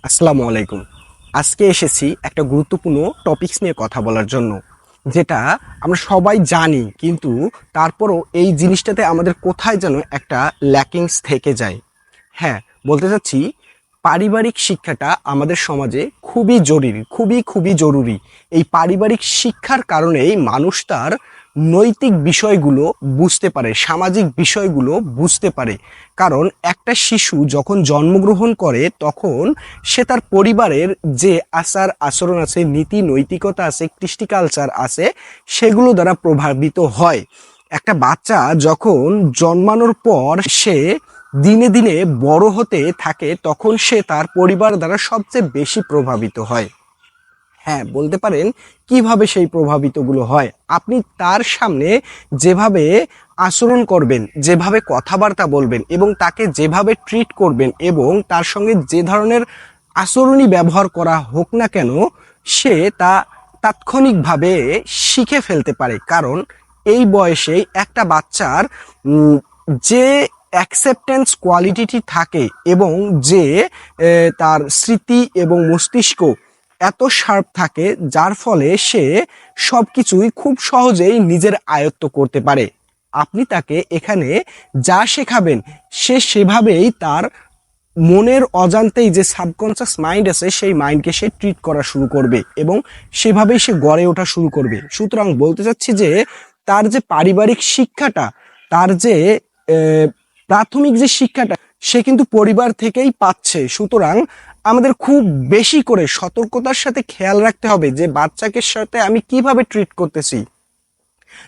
আসসালামু আলাইকুম। আজকে এসেছি একটা গুরুত্বপূর্ণ টপিকস নিয়ে কথা বলার জন্য, যেটা আমরা সবাই জানি, কিন্তু তারপরও এই জিনিসটাতে আমাদের কোথায় যেন একটা ল্যাকিংস থেকে যায়। হ্যাঁ, বলতে চাচ্ছি পারিবারিক শিক্ষাটা আমাদের সমাজে খুবই জরুরি, খুবই খুবই জরুরি। এই পারিবারিক শিক্ষার কারণেই মানুষ তার নৈতিক বিষয়গুলো বুঝতে পারে, সামাজিক বিষয়গুলো বুঝতে পারে। কারণ একটা শিশু যখন জন্মগ্রহণ করে তখন সে তার পরিবারের যে আচার আচরণ আছে, নীতি নৈতিকতা আছে, কৃষ্টি কালচার আছে, সেগুলো দ্বারা প্রভাবিত হয়। একটা বাচ্চা যখন জন্মানোর পর সে দিনে দিনে বড় হতে থাকে, তখন সে তার পরিবার দ্বারা সবচেয়ে বেশি প্রভাবিত হয়। হ্যাঁ, বলতে পারেন কিভাবে সেই প্রভাবিতগুলো হয়। আপনি তার সামনে যেভাবে আচরণ করবেন, যেভাবে কথাবার্তা বলবেন এবং তাকে যেভাবে ট্রিট করবেন এবং তার সঙ্গে যে ধরনের আচরণই ব্যবহার করা হোক না কেন, সে তা তাৎক্ষণিকভাবে শিখে ফেলতে পারে। কারণ এই বয়সেই একটা বাচ্চার যে অ্যাকসেপ্টেন্স কোয়ালিটিটি থাকে এবং যে তার স্মৃতি এবং মস্তিষ্ক এত শার্প থাকে, যার ফলে সে সব কিছুই খুব সহজেই নিজের আয়ত্ত করতে পারে। আপনি তাকে এখানে যা শেখাবেন সে সেভাবেই তার মনের অজান্তেই যে সাবকনসিয়াস মাইন্ড আছে সেই মাইন্ডকে সে ট্রিট করা শুরু করবে এবং সেভাবেই সে গড়ে ওঠা শুরু করবে। সুতরাং বলতে চাচ্ছি যে তার যে পারিবারিক শিক্ষাটা, তার যে প্রাথমিক যে শিক্ষাটা, সে কিন্তু পরিবার থেকেই পাচ্ছে। সুতরাং আমাদের খুব বেশি করে সতর্কতার সাথে খেয়াল রাখতে হবে যে বাচ্চাকে সাথে আমি কিভাবে ট্রিট করতেছি,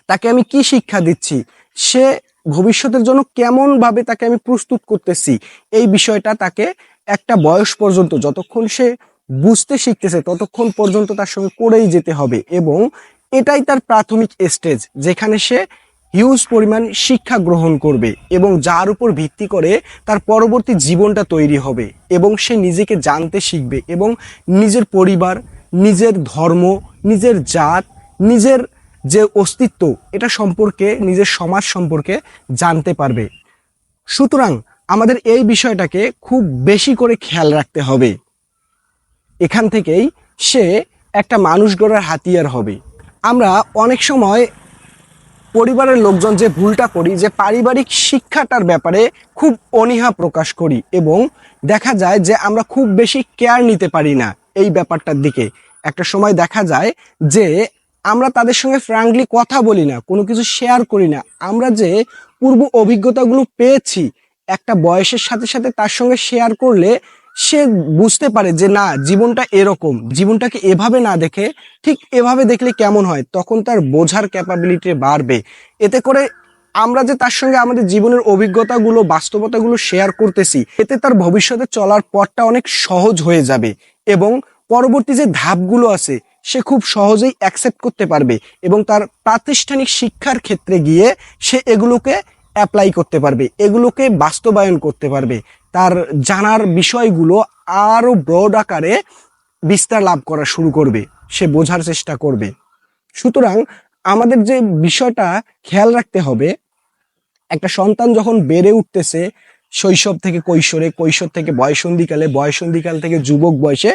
তাকে আমি কি শিক্ষা দিচ্ছি, সে ভবিষ্যতের জন্য কেমন ভাবে তাকে আমি প্রস্তুত করতেছি। এই বিষয়টা তাকে একটা বয়স পর্যন্ত, যতক্ষণ সে বুঝতে শিখতেছে ততক্ষণ পর্যন্ত তার সঙ্গে করেই যেতে হবে। এবং এটাই তার প্রাথমিক স্টেজ, যেখানে সে হিউজ পরিমাণ শিক্ষা গ্রহণ করবে এবং যার উপর ভিত্তি করে তার পরবর্তী জীবনটা তৈরি হবে এবং সে নিজেকে জানতে শিখবে এবং নিজের পরিবার, নিজের ধর্ম, নিজের জাত, নিজের যে অস্তিত্ব, এটা সম্পর্কে, নিজের সমাজ সম্পর্কে জানতে পারবে। সুতরাং আমাদের এই বিষয়টাকে খুব বেশি করে খেয়াল রাখতে হবে। এখান থেকেই সে একটা মানুষ গড়ার হাতিয়ার হবে। আমরা অনেক সময় পরিবারের লোকজন যে ভুলটা করি, যে পারিবারিক শিক্ষাটার ব্যাপারে খুব অনীহা প্রকাশ করি এবং দেখা যায় যে আমরা খুব বেশি কেয়ার নিতে পারি না এই ব্যাপারটার দিকে। একটা সময় দেখা যায় যে আমরা তাদের সঙ্গে ফ্র্যাঙ্কলি কথা বলি না, কোনো কিছু শেয়ার করি না। আমরা যে পূর্ব অভিজ্ঞতাগুলো পেয়েছি, একটা বয়সের সাথে সাথে তার সঙ্গে শেয়ার করলে সে বুঝতে পারে যে না, জীবনটা এরকম, জীবনটাকে এভাবে না দেখে ঠিক এভাবে দেখলে কেমন হয়, তখন তার বোঝার ক্যাপাবিলিটি বাড়বে। এতে করে আমরা যে তার সঙ্গে আমাদের জীবনের অভিজ্ঞতাগুলো, বাস্তবতাগুলো শেয়ার করতেছি, এতে তার ভবিষ্যতে চলার পথটা অনেক সহজ হয়ে যাবে এবং পরবর্তী যে ধাপগুলো আছে সে খুব সহজেই অ্যাকসেপ্ট করতে পারবে এবং তার প্রাতিষ্ঠানিক শিক্ষার ক্ষেত্রে গিয়ে সে এগুলোকে অ্যাপ্লাই করতে পারবে, এগুলোকে বাস্তবায়ন করতে পারবে। তার জানার বিষয়গুলো আরো ব্রড আকারে বিস্তার লাভ করা শুরু করবে, সে বোঝার চেষ্টা করবে। সুতরাং আমাদের যে বিষয়টা খেয়াল রাখতে হবে, একটা সন্তান যখন বেড়ে উঠতেছে, শৈশব থেকে কৈশোরে, কৈশোর থেকে বয়সন্ধিকালে, বয়সন্ধিকাল থেকে যুবক বয়সে,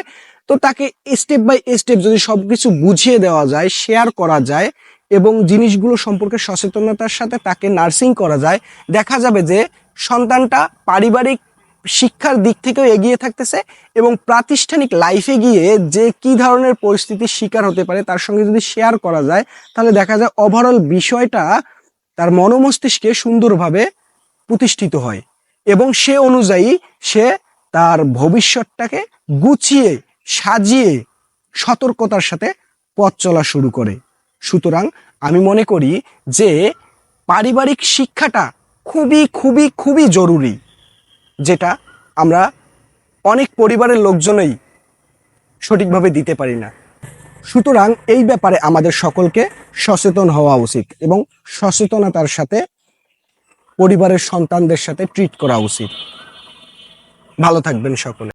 তো তাকে স্টেপ বাই স্টেপ যদি সবকিছু বুঝিয়ে দেওয়া যায়, শেয়ার করা যায় এবং জিনিসগুলো সম্পর্কে সচেতনতার সাথে তাকে নার্সিং করা যায়, দেখা যাবে যে সন্তানটা পারিবারিক শিক্ষার দিক থেকেও এগিয়ে থাকতেছে এবং প্রাতিষ্ঠানিক লাইফে গিয়ে যে কি ধরনের পরিস্থিতির শিকার হতে পারে তার সঙ্গে যদি শেয়ার করা যায়, তাহলে দেখা যায় ওভারঅল বিষয়টা তার মনোমস্তিষ্কে সুন্দরভাবে প্রতিষ্ঠিত হয় এবং সে অনুযায়ী সে তার ভবিষ্যৎটাকে গুছিয়ে সাজিয়ে সতর্কতার সাথে পথ চলা শুরু করে। সুতরাং আমি মনে করি যে পারিবারিক শিক্ষাটা খুবই খুবই খুবই জরুরি, যেটা আমরা অনেক পরিবারের লোকজনই সঠিকভাবে দিতে পারি না। সুতরাং এই ব্যাপারে আমাদের সকলকে সচেতন হওয়া উচিত এবং সচেতনতার সাথে পরিবারের সন্তানদের সাথে ট্রিট করা উচিত। ভালো থাকবেন সকলে।